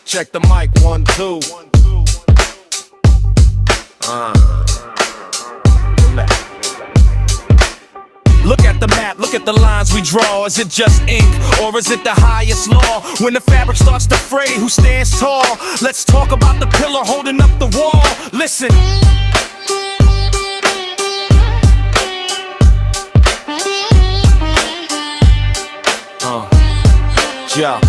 Check the mic, 1, 2. Look at the map, look at the lines we draw. Is it just ink, or is it the highest law? When the fabric starts to fray, who stands tall? Let's talk about the pillar holding up the wall. Listen. Yeah.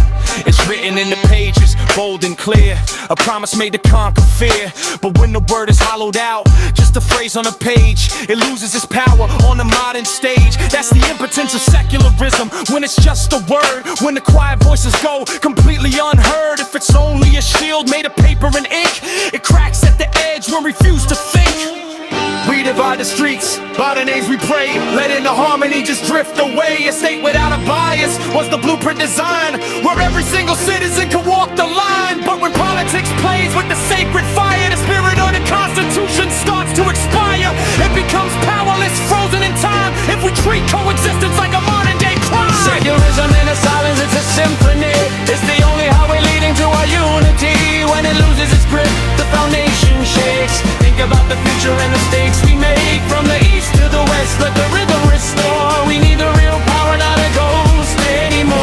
It's written in the pages, bold and clear. A promise made to conquer fear. But when the word is hollowed out, just a phrase on a page, it loses its power on the modern stage. That's the impotence of secularism, when it's just a word. When the quiet voices go completely unheard. If it's only a shield made of paper and ink, it cracks at the edge when we refuse to think. We divide the streets by the names we pray, letting the harmony just drift away. A state without a bias was the blueprint design, where every single citizen could walk the line. But when politics plays with the sacred fire, the spirit of the Constitution starts to expire. It becomes powerless, frozen in time, if we treat coexistence like a modern day crime. Secularism in the silence, it's a symphony. It's the only highway leading to our unity. When it loses its grip, the foundation shakes. Think about the future and the stakes we make. From the east to the west, let the rhythm restore. We need the real power, not a ghost anymore.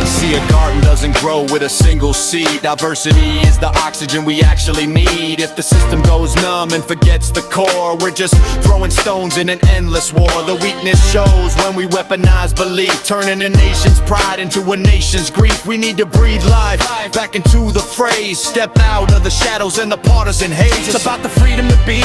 See, a garden doesn't grow with a single seed. Diversity is the oxygen we actually need. If the system goes numb and forgets the core, we're just throwing stones in an endless war. The weakness shows when we weaponize belief, turning a nation's pride into a nation's grief. We need to breathe life back into the phrase. Step out of the shadows and the partisan haze. It's about the freedom to be,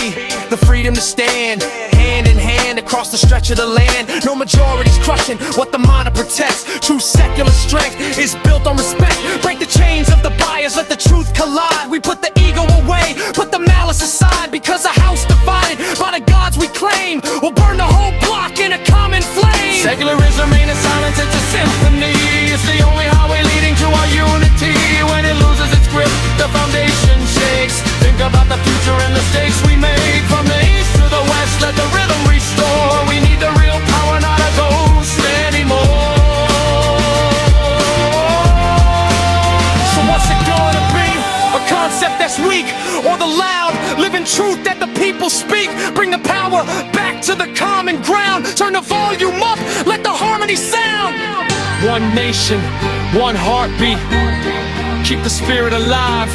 the freedom to stand, hand in hand across the stretch of the land. No majority's crushing what the monarch protects. True secular strength is built on respect. Break the chains of the bias, let the truth collide. We put the ego away, put the malice aside, because a house divided by the gods we claim will burn the whole block in a common flame. Secularism ain't a silence, it's a symphony. It's the only highway leading to our unity. When it loses its grip, the foundation shakes. Think about the future and the stakes we made. From the east to the west, let the rhythm restore. We need the real power, not a ghost anymore. So what's it gonna be? A concept that's weak, or the loud, living truth that the people speak? Bring the power back to the common ground. Turn the volume up, let the harmony sound. One nation, one heartbeat. Keep the spirit alive.